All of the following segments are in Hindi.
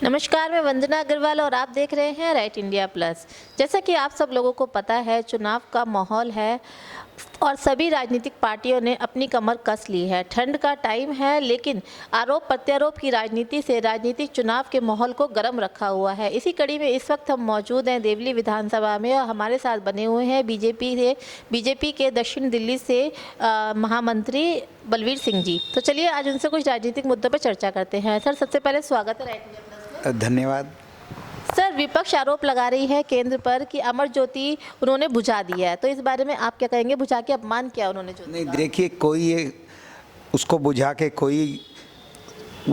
नमस्कार, मैं वंदना अग्रवाल और आप देख रहे हैं राइट इंडिया प्लस। जैसा कि आप सब लोगों को पता है, चुनाव का माहौल है और सभी राजनीतिक पार्टियों ने अपनी कमर कस ली है। ठंड का टाइम है, लेकिन आरोप प्रत्यारोप की राजनीति से राजनीतिक चुनाव के माहौल को गर्म रखा हुआ है। इसी कड़ी में इस वक्त हम मौजूद हैं देवली विधानसभा में और हमारे साथ बने हुए हैं बीजेपी के दक्षिण दिल्ली से महामंत्री बलवीर सिंह जी। तो चलिए आज उनसे कुछ राजनीतिक मुद्दों पर चर्चा करते हैं। सर, सबसे पहले स्वागत है राइट इंडिया प्लस में। धन्यवाद। सर, विपक्ष आरोप लगा रही है केंद्र पर कि अमर ज्योति उन्होंने बुझा दिया है, तो इस बारे में आप क्या कहेंगे? बुझा के अपमान किया उन्होंने जो नहीं, देखिए, कोई ये उसको बुझा के कोई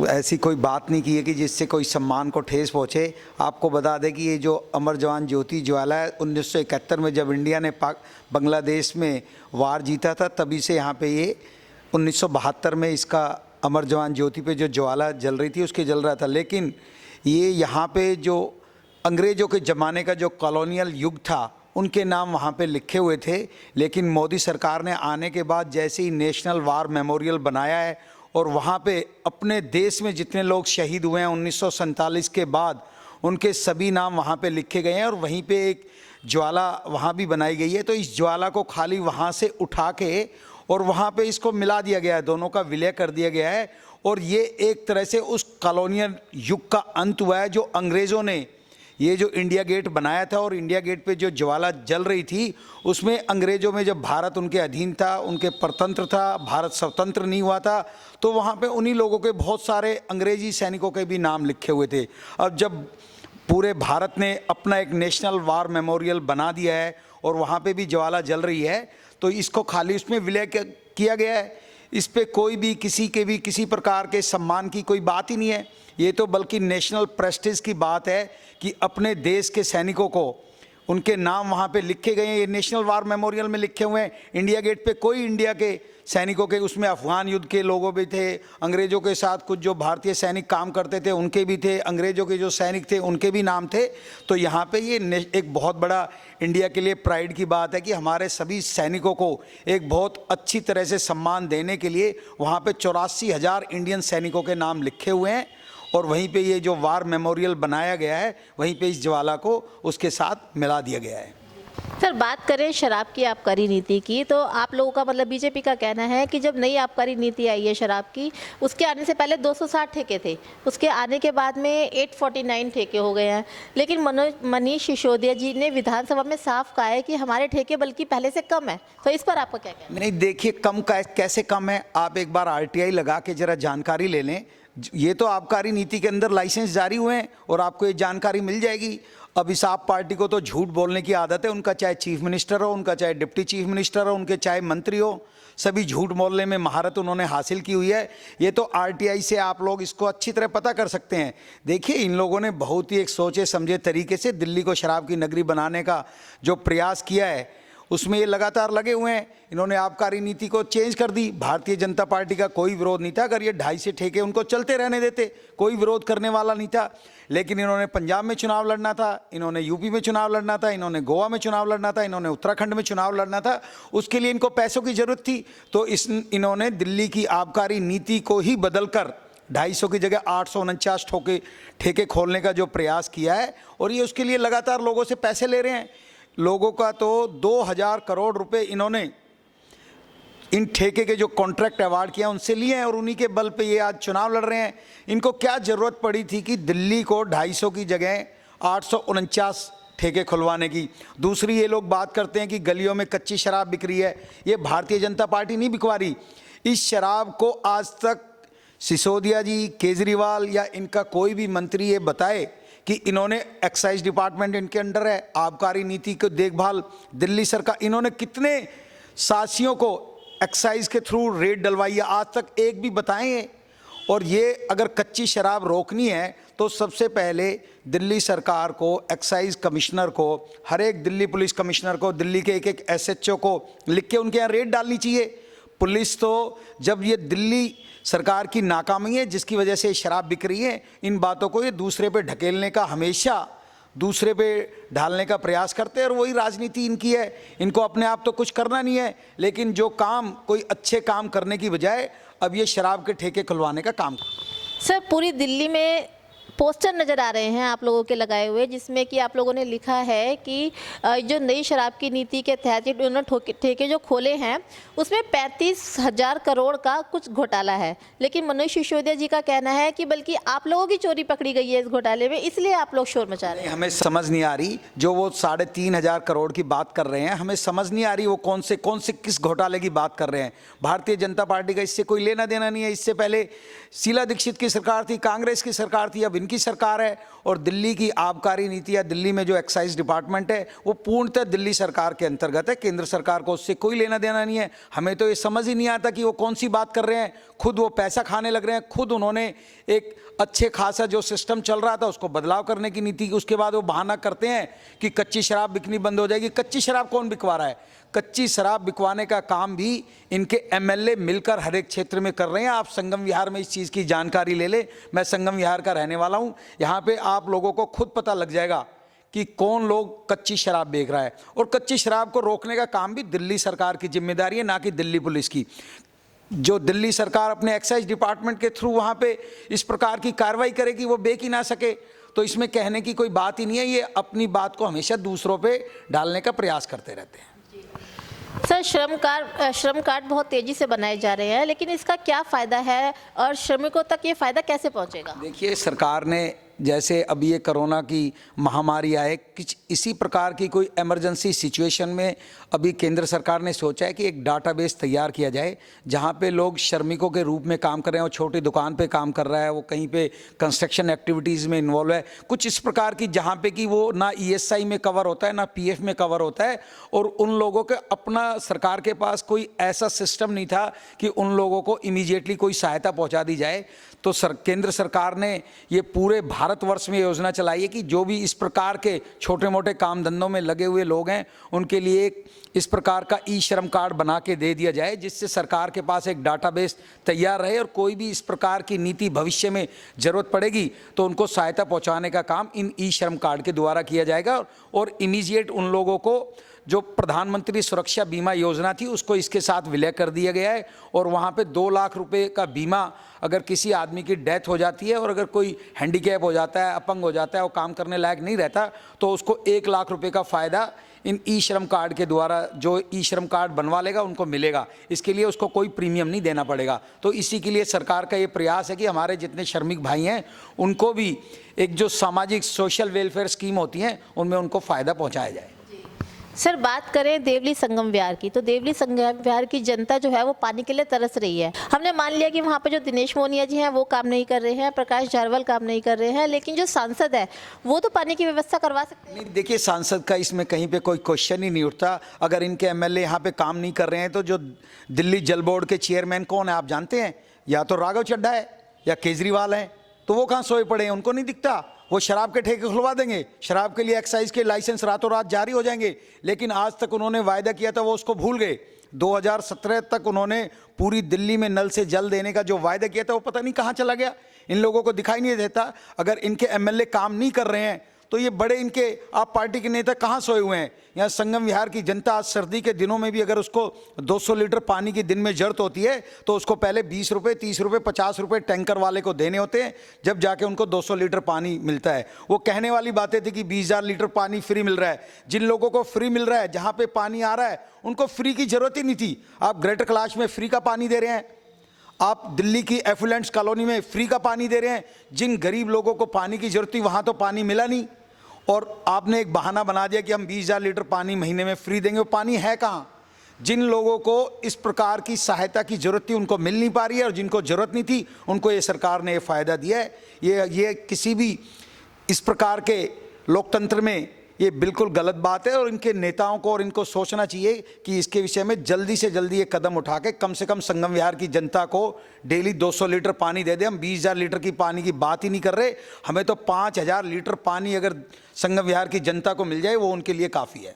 ऐसी कोई बात नहीं की है कि जिससे कोई सम्मान को ठेस पहुँचे। आपको बता दें कि ये जो अमर जवान ज्योति ज्वाला है, 1971 में जब इंडिया ने बांग्लादेश में वार जीता था, तभी से यहाँ पे ये 1972 में इसका अमर जवान ज्योति पे जो ज्वाला जल रही थी उसके जल रहा था। लेकिन ये यहाँ पे जो अंग्रेज़ों के ज़माने का जो कॉलोनियल युग था उनके नाम वहाँ पे लिखे हुए थे। लेकिन मोदी सरकार ने आने के बाद जैसे ही नेशनल वार मेमोरियल बनाया है और वहाँ पे अपने देश में जितने लोग शहीद हुए हैं 1947 के बाद, उनके सभी नाम वहाँ पे लिखे गए हैं और वहीं पे एक ज्वाला वहाँ भी बनाई गई है। तो इस ज्वाला को खाली वहाँ से उठा के और वहाँ पे इसको मिला दिया गया है, दोनों का विलय कर दिया गया है। और ये एक तरह से उस कॉलोनियल युग का अंत हुआ है जो अंग्रेज़ों ने ये जो इंडिया गेट बनाया था। और इंडिया गेट पे जो ज्वाला जल रही थी उसमें अंग्रेज़ों में जब भारत उनके अधीन था, उनके परतंत्र था, भारत स्वतंत्र नहीं हुआ था, तो वहाँ पे उन्हीं लोगों के बहुत सारे अंग्रेज़ी सैनिकों के भी नाम लिखे हुए थे। अब जब पूरे भारत ने अपना एक नेशनल वार मेमोरियल बना दिया है और वहाँ पे भी ज्वाला जल रही है, तो इसको खाली उसमें विलय किया गया है। इस पे कोई भी किसी प्रकार के सम्मान की कोई बात ही नहीं है। ये तो बल्कि नेशनल प्रेस्टीज की बात है कि अपने देश के सैनिकों को उनके नाम वहाँ पे लिखे गए हैं। ये नेशनल वार मेमोरियल में लिखे हुए हैं। इंडिया गेट पे कोई इंडिया के सैनिकों के, उसमें अफगान युद्ध के लोगों भी थे, अंग्रेज़ों के साथ कुछ जो भारतीय सैनिक काम करते थे उनके भी थे, अंग्रेज़ों के जो सैनिक थे उनके भी नाम थे। तो यहाँ पे ये एक बहुत बड़ा इंडिया के लिए प्राइड की बात है कि हमारे सभी सैनिकों को एक बहुत अच्छी तरह से सम्मान देने के लिए वहाँ पे 84,000 इंडियन सैनिकों के नाम लिखे हुए हैं। और वहीं पे ये जो वार मेमोरियल बनाया गया है, वहीं पे इस ज्वाला को उसके साथ मिला दिया गया है। सर, बात करें शराब की आबकारी नीति की, तो आप लोगों का मतलब बीजेपी का कहना है कि जब नई आबकारी नीति आई है शराब की, उसके आने से पहले 260 ठेके थे, उसके आने के बाद में 849 ठेके हो गए हैं। लेकिन मनीष सिसोदिया जी ने विधानसभा में साफ कहा है कि हमारे ठेके बल्कि पहले से कम है। तो इस पर आपका क्या कहना है? नहीं, देखिए, कम कैसे कम है, आप एक बार RTI लगा के ज़रा जानकारी ले लें। ये तो आबकारी नीति के अंदर लाइसेंस जारी हुए हैं और आपको ये जानकारी मिल जाएगी। अब इस आप पार्टी को तो झूठ बोलने की आदत है, उनका चाहे चीफ मिनिस्टर हो, उनका चाहे डिप्टी चीफ मिनिस्टर हो, उनके चाहे मंत्री हो, सभी झूठ बोलने में महारत उन्होंने हासिल की हुई है। ये तो RTI से आप लोग इसको अच्छी तरह पता कर सकते हैं। देखिए, इन लोगों ने बहुत ही एक सोचे समझे तरीके से दिल्ली को शराब की नगरी बनाने का जो प्रयास किया है उसमें ये लगातार लगे हुए हैं। इन्होंने आबकारी नीति को चेंज कर दी। भारतीय जनता पार्टी का कोई विरोध नहीं था, अगर ये 250 ठेके उनको चलते रहने देते, कोई विरोध करने वाला नहीं था। लेकिन इन्होंने पंजाब में चुनाव लड़ना था, इन्होंने यूपी में चुनाव लड़ना था, इन्होंने गोवा में चुनाव लड़ना था, इन्होंने उत्तराखंड में चुनाव लड़ना था। उसके लिए इनको पैसों की ज़रूरत थी, तो इन्होंने दिल्ली की आबकारी नीति को ही बदलकर 250 की जगह 849 ठेके खोलने का जो प्रयास किया है। और ये उसके लिए लगातार लोगों से पैसे ले रहे हैं। लोगों का तो 2000 करोड़ रुपए इन्होंने इन ठेके के जो कॉन्ट्रैक्ट अवार्ड किया उनसे लिए हैं और उन्हीं के बल पे ये आज चुनाव लड़ रहे हैं। इनको क्या ज़रूरत पड़ी थी कि दिल्ली को 250 की जगह 849 ठेके खुलवाने की? दूसरी, ये लोग बात करते हैं कि गलियों में कच्ची शराब बिक रही है। ये भारतीय जनता पार्टी नहीं बिकवा रही। इस शराब को आज तक सिसोदिया जी, केजरीवाल या इनका कोई भी मंत्री ये बताए कि इन्होंने एक्साइज डिपार्टमेंट इनके अंडर है, आबकारी नीति को देखभाल दिल्ली सरकार, इन्होंने कितने साथियों को एक्साइज के थ्रू रेड डलवाई है, आज तक एक भी बताएं? और ये अगर कच्ची शराब रोकनी है तो सबसे पहले दिल्ली सरकार को, एक्साइज कमिश्नर को, हर एक दिल्ली पुलिस कमिश्नर को, दिल्ली के एक SHO को लिख के उनके यहाँ रेड डालनी चाहिए। पुलिस तो, जब ये दिल्ली सरकार की नाकामी है जिसकी वजह से शराब बिक रही है, इन बातों को ये दूसरे पे ढकेलने का, हमेशा दूसरे पे ढालने का प्रयास करते हैं और वही राजनीति इनकी है। इनको अपने आप तो कुछ करना नहीं है, लेकिन जो काम, कोई अच्छे काम करने की बजाय अब ये शराब के ठेके खुलवाने का काम। सर, पूरी दिल्ली में पोस्टर नज़र आ रहे हैं आप लोगों के लगाए हुए, जिसमें कि आप लोगों ने लिखा है कि जो नई शराब की नीति के तहत उन्होंने ठेके जो खोले हैं उसमें 35,000 करोड़ का कुछ घोटाला है। लेकिन मनोज सिसोदिया जी का कहना है कि बल्कि आप लोगों की चोरी पकड़ी गई है इस घोटाले में, इसलिए आप लोग शोर मचा रहे हैं। हमें समझ नहीं आ रही, जो वो 3,500 करोड़ की बात कर रहे हैं, हमें समझ नहीं आ रही वो कौन से किस घोटाले की बात कर रहे हैं। भारतीय जनता पार्टी का इससे कोई लेना देना नहीं है। इससे पहले शीला दीक्षित की सरकार थी, कांग्रेस की सरकार थी, अब इनकी सरकार है। और दिल्ली की आबकारी नीति या दिल्ली में जो एक्साइज डिपार्टमेंट है वो पूर्णतः दिल्ली सरकार के अंतर्गत है, केंद्र सरकार को उससे कोई लेना देना नहीं है। हमें तो ये समझ ही नहीं आता कि वो कौन सी बात कर रहे हैं। खुद वो पैसा खाने लग रहे हैं, खुद उन्होंने एक अच्छे खासा जो सिस्टम चल रहा था उसको बदलाव करने की नीति की, उसके बाद वो बहाना करते हैं कि कच्ची शराब बिकनी बंद हो जाएगी। कच्ची शराब कौन बिकवा रहा है? कच्ची शराब बिकवाने का काम भी इनके एमएलए मिलकर हर एक क्षेत्र में कर रहे हैं। आप संगम विहार में इस चीज़ की जानकारी ले ले, मैं संगम विहार का रहने वाला हूँ। यहाँ पे आप लोगों को खुद पता लग जाएगा कि कौन लोग कच्ची शराब बेच रहा है। और कच्ची शराब को रोकने का काम भी दिल्ली सरकार की जिम्मेदारी है, ना कि दिल्ली पुलिस की। जो दिल्ली सरकार अपने एक्साइज डिपार्टमेंट के थ्रू वहाँ पे इस प्रकार की कार्रवाई करेगी वो बेच ही ना सके, तो इसमें कहने की कोई बात ही नहीं है। ये अपनी बात को हमेशा दूसरों पे डालने का प्रयास करते रहते हैं। सर, श्रम कार्ड बहुत तेज़ी से बनाए जा रहे हैं, लेकिन इसका क्या फ़ायदा है और श्रमिकों तक ये फ़ायदा कैसे पहुंचेगा? देखिए, सरकार ने जैसे अभी ये कोरोना की महामारी आए, कुछ इसी प्रकार की कोई इमरजेंसी सिचुएशन में अभी केंद्र सरकार ने सोचा है कि एक डाटाबेस तैयार किया जाए जहां पे लोग श्रमिकों के रूप में काम कर रहे हैं। वो छोटी दुकान पे काम कर रहा है, वो कहीं पे कंस्ट्रक्शन एक्टिविटीज़ में इन्वॉल्व है, कुछ इस प्रकार की जहां पे कि वो ना ईएसआई में कवर होता है ना पीएफ में कवर होता है। और उन लोगों के अपना सरकार के पास कोई ऐसा सिस्टम नहीं था कि उन लोगों को इमीडिएटली कोई सहायता पहुँचा दी जाए। तो केंद्र सरकार ने ये पूरे भारतवर्ष में योजना चलाई है कि जो भी इस प्रकार के छोटे मोटे काम धंधों में लगे हुए लोग हैं उनके लिए एक इस प्रकार का ई श्रम कार्ड बना के दे दिया जाए, जिससे सरकार के पास एक डाटाबेस तैयार रहे और कोई भी इस प्रकार की नीति भविष्य में ज़रूरत पड़ेगी तो उनको सहायता पहुंचाने का काम इन ई श्रम कार्ड के द्वारा किया जाएगा। और इमीडिएट उन लोगों को जो प्रधानमंत्री सुरक्षा बीमा योजना थी उसको इसके साथ विलय कर दिया गया है। और वहाँ पे 2 लाख रुपए का बीमा अगर किसी आदमी की डेथ हो जाती है और अगर कोई हैंडीकैप हो जाता है, अपंग हो जाता है, वो काम करने लायक नहीं रहता, तो उसको 1 लाख रुपए का फ़ायदा इन ई श्रम कार्ड के द्वारा जो ई श्रम कार्ड बनवा लेगा उनको मिलेगा। इसके लिए उसको कोई प्रीमियम नहीं देना पड़ेगा। तो इसी के लिए सरकार का ये प्रयास है कि हमारे जितने श्रमिक भाई हैं उनको भी एक जो सामाजिक सोशल वेलफेयर स्कीम होती हैं उनमें उनको फ़ायदा पहुँचाया जाए। सर, बात करें देवली संगम विहार की, तो देवली संगम विहार की जनता जो है वो पानी के लिए तरस रही है। हमने मान लिया कि वहाँ पर जो दिनेश मोनिया जी हैं वो काम नहीं कर रहे हैं, प्रकाश जारवाल काम नहीं कर रहे हैं, लेकिन जो सांसद है वो तो पानी की व्यवस्था करवा सकते हैं। नहीं, देखिए, सांसद का इसमें कहीं पे कोई क्वेश्चन ही नहीं उठता। अगर इनके एमएलए यहाँ पे काम नहीं कर रहे हैं तो जो दिल्ली जल बोर्ड के चेयरमैन कौन है आप जानते हैं? या तो राघव चड्ढा है या केजरीवाल है। तो वो कहाँ सोए पड़े हैं? उनको नहीं दिखता? वो शराब के ठेके खुलवा देंगे, शराब के लिए एक्साइज के लाइसेंस रातों रात जारी हो जाएंगे। लेकिन आज तक उन्होंने वायदा किया था वो उसको भूल गए। 2017 तक उन्होंने पूरी दिल्ली में नल से जल देने का जो वायदा किया था वो पता नहीं कहाँ चला गया। इन लोगों को दिखाई नहीं देता। अगर इनके एमएलए काम नहीं कर रहे हैं तो ये बड़े इनके आप पार्टी के नेता कहाँ सोए हुए हैं? यहाँ संगम विहार की जनता आज सर्दी के दिनों में भी अगर उसको 200 लीटर पानी की दिन में जरूरत होती है तो उसको पहले 20 रुपये, 30 रुपये, 50 रुपये टैंकर वाले को देने होते हैं, जब जाके उनको 200 लीटर पानी मिलता है। वो कहने वाली बातें थी कि 20,000 लीटर पानी फ्री मिल रहा है। जिन लोगों को फ्री मिल रहा है, जहाँ पे पानी आ रहा है, उनको फ्री की जरूरत ही नहीं थी। आप ग्रेटर कैलाश में फ्री का पानी दे रहे हैं, आप दिल्ली की एफ्लुएंट्स कॉलोनी में फ्री का पानी दे रहे हैं। जिन गरीब लोगों को पानी की जरूरत थी वहाँ तो पानी मिला नहीं, और आपने एक बहाना बना दिया कि हम 20,000 लीटर पानी महीने में फ्री देंगे। वो पानी है कहाँ? जिन लोगों को इस प्रकार की सहायता की जरूरत थी उनको मिल नहीं पा रही है, और जिनको जरूरत नहीं थी उनको ये सरकार ने ये फ़ायदा दिया है। ये किसी भी इस प्रकार के लोकतंत्र में ये बिल्कुल गलत बात है। और इनके नेताओं को और इनको सोचना चाहिए कि इसके विषय में जल्दी से जल्दी ये कदम उठा के कम से कम संगम विहार की जनता को डेली 200 लीटर पानी दे दे। हम 20,000 लीटर की पानी की बात ही नहीं कर रहे, हमें तो 5,000 लीटर पानी अगर संगम विहार की जनता को मिल जाए वो उनके लिए काफ़ी है।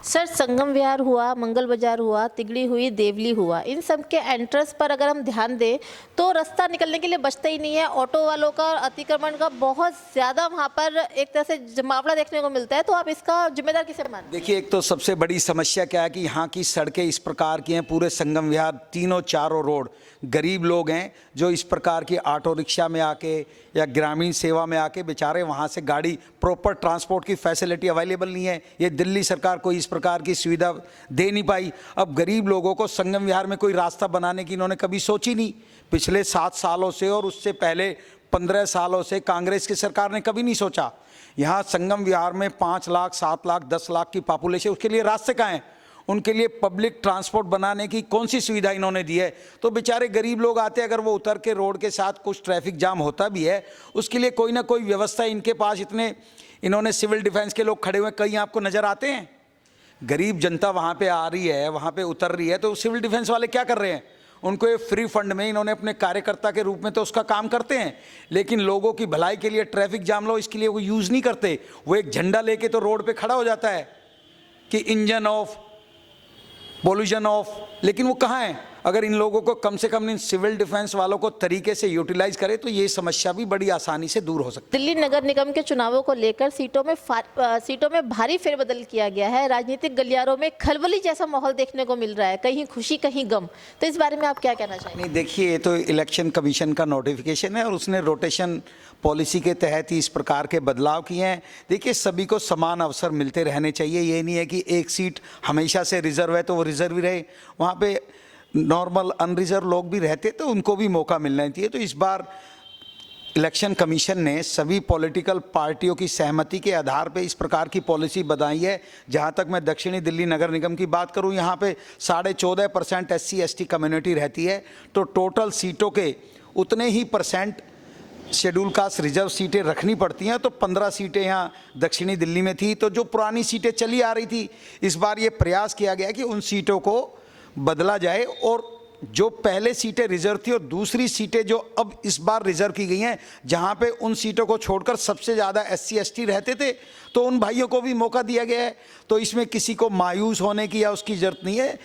सर संगम विहार हुआ, मंगल बाजार हुआ, तिगड़ी हुई, देवली हुआ, इन सब के एंट्रेंस पर अगर हम ध्यान दें तो रास्ता निकलने के लिए बचता ही नहीं है। ऑटो वालों का और अतिक्रमण का बहुत ज़्यादा वहाँ पर एक तरह से जमावड़ा देखने को मिलता है। तो आप इसका जिम्मेदार किसे मानते हैं? देखिए, एक तो सबसे बड़ी समस्या क्या है कि यहाँ की सड़कें इस प्रकार की हैं, पूरे संगम विहार तीनों चारों रोड, गरीब लोग हैं जो इस प्रकार की ऑटो रिक्शा में आके या ग्रामीण सेवा में आके बेचारे वहाँ से गाड़ी, प्रॉपर ट्रांसपोर्ट की फैसिलिटी अवेलेबल नहीं है। ये दिल्ली सरकार कोई इस प्रकार की सुविधा दे नहीं पाई। अब गरीब लोगों को संगम विहार में कोई रास्ता बनाने की इन्होंने कभी सोची नहीं। पिछले 7 सालों से और उससे पहले 15 सालों से कांग्रेस की सरकार ने कभी नहीं सोचा। यहाँ संगम विहार में 5 लाख, 7 लाख, 10 लाख की पॉपुलेशन, उसके लिए रास्ते कहाँ हैं? उनके लिए पब्लिक ट्रांसपोर्ट बनाने की कौन सी सुविधा इन्होंने दी है? तो बेचारे गरीब लोग आते हैं, अगर वो उतर के रोड के साथ कुछ ट्रैफिक जाम होता भी है, उसके लिए कोई ना कोई व्यवस्था इनके पास, इन्होंने सिविल डिफेंस के लोग खड़े हुए कहीं आपको नज़र आते हैं? गरीब जनता वहाँ पे आ रही है, वहाँ पे उतर रही है, तो सिविल डिफेंस वाले क्या कर रहे हैं? उनको ये फ्री फंड में इन्होंने अपने कार्यकर्ता के रूप में तो उसका काम करते हैं, लेकिन लोगों की भलाई के लिए ट्रैफिक जाम लो इसके लिए वो यूज़ नहीं करते। वो एक झंडा लेके तो रोड पे खड़ा हो जाता है कि इंजन ऑफ, पॉल्यूशन ऑफ, लेकिन वो कहाँ है? अगर इन लोगों को कम से कम इन सिविल डिफेंस वालों को तरीके से यूटिलाइज करे तो ये समस्या भी बड़ी आसानी से दूर हो सकती है। दिल्ली नगर निगम के चुनावों को लेकर सीटों में भारी फेरबदल किया गया है। राजनीतिक गलियारों में खलबली जैसा माहौल देखने को मिल रहा है, कहीं खुशी कहीं गम। तो इस बारे में आप क्या कहना चाहेंगे? नहीं, देखिए, ये तो इलेक्शन कमीशन का नोटिफिकेशन है और उसने रोटेशन पॉलिसी के तहत ही इस प्रकार के बदलाव किए हैं। देखिए, सभी को समान अवसर मिलते रहने चाहिए। ये नहीं है कि एक सीट हमेशा से रिजर्व है तो वो रिजर्व ही रहे। वहाँ पे नॉर्मल अनरिजर्व लोग भी रहते तो उनको भी मौका मिलना चाहिए। तो इस बार इलेक्शन कमीशन ने सभी पॉलिटिकल पार्टियों की सहमति के आधार पे इस प्रकार की पॉलिसी बनाई है। जहाँ तक मैं दक्षिणी दिल्ली नगर निगम की बात करूँ, यहाँ पे 14.5% SC/ST कम्युनिटी रहती है, तो टोटल सीटों के उतने ही % शेड्यूल कास्ट रिजर्व सीटें रखनी पड़ती हैं। तो 15 सीटें यहाँ दक्षिणी दिल्ली में थी, तो जो पुरानी सीटें चली आ रही थी, इस बार ये प्रयास किया गया कि उन सीटों को बदला जाए और जो पहले सीटें रिजर्व थी और दूसरी सीटें जो अब इस बार रिजर्व की गई हैं, जहां पे उन सीटों को छोड़कर सबसे ज़्यादा SC/ST रहते थे, तो उन भाइयों को भी मौका दिया गया है। तो इसमें किसी को मायूस होने की या उसकी ज़रूरत नहीं है।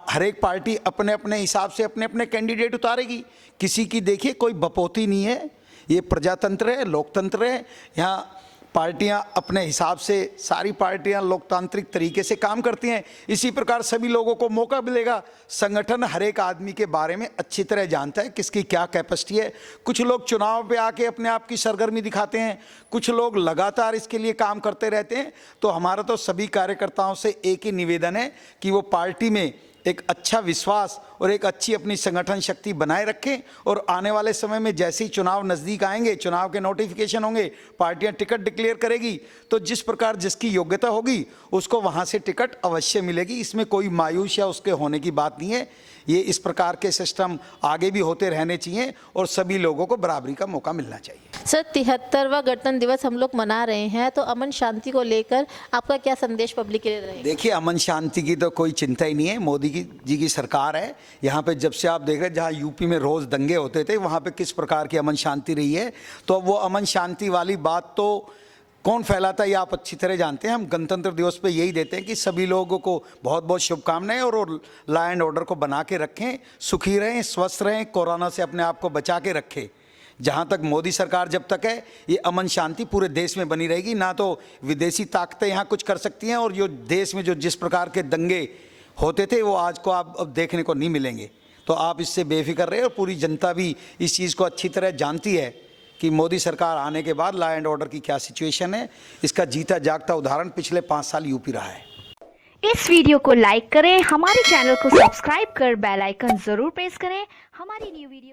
हर एक पार्टी अपने अपने हिसाब से अपने अपने कैंडिडेट उतारेगी। किसी की देखिए कोई बपोती नहीं है। ये प्रजातंत्र है, लोकतंत्र है। यहाँ पार्टियां अपने हिसाब से, सारी पार्टियां लोकतांत्रिक तरीके से काम करती हैं। इसी प्रकार सभी लोगों को मौका मिलेगा। संगठन हर एक आदमी के बारे में अच्छी तरह जानता है, किसकी क्या कैपेसिटी है। कुछ लोग चुनाव पे आके अपने आप की सरगर्मी दिखाते हैं, कुछ लोग लगातार इसके लिए काम करते रहते हैं। तो हमारा तो सभी कार्यकर्ताओं से एक ही निवेदन है कि वो पार्टी में एक अच्छा विश्वास और एक अच्छी अपनी संगठन शक्ति बनाए रखें और आने वाले समय में जैसे ही चुनाव नज़दीक आएंगे, चुनाव के नोटिफिकेशन होंगे, पार्टियां टिकट डिक्लेयर करेगी, तो जिस प्रकार जिसकी योग्यता होगी उसको वहां से टिकट अवश्य मिलेगी। इसमें कोई मायूस या उसके होने की बात नहीं है। ये इस प्रकार के सिस्टम आगे भी होते रहने चाहिए और सभी लोगों को बराबरी का मौका मिलना चाहिए। सर 73वां गणतंत्र दिवस हम लोग मना रहे हैं, तो अमन शांति को लेकर आपका क्या संदेश पब्लिक के लिए रहेगा? देखिए, अमन शांति की तो कोई चिंता ही नहीं है। मोदी जी की सरकार है। यहाँ पे जब से आप देख रहे हैं, जहाँ यूपी में रोज़ दंगे होते थे, वहाँ पे किस प्रकार की अमन शांति रही है। तो अब वो अमन शांति वाली बात तो कौन फैलाता है ये आप अच्छी तरह जानते हैं। हम गणतंत्र दिवस पे यही देते हैं कि सभी लोगों को बहुत बहुत शुभकामनाएं और लॉ एंड ऑर्डर को बना के रखें, सुखी रहें, स्वस्थ रहें, कोरोना से अपने आप को बचा के रखें। जहाँ तक मोदी सरकार जब तक है, ये अमन शांति पूरे देश में बनी रहेगी। ना तो विदेशी ताकतें यहाँ कुछ कर सकती हैं, और जो देश में जो जिस प्रकार के दंगे होते थे वो आज को आप अब देखने को नहीं मिलेंगे। तो आप इससे बेफिक्र रहे, और पूरी जनता भी इस चीज़ को अच्छी तरह जानती है कि मोदी सरकार आने के बाद लॉ एंड ऑर्डर की क्या सिचुएशन है। इसका जीता जागता उदाहरण पिछले 5 साल यूपी रहा है। इस वीडियो को लाइक करें, हमारे चैनल को सब्सक्राइब कर बेल आइकन जरूर प्रेस करें। हमारी न्यू वीडियो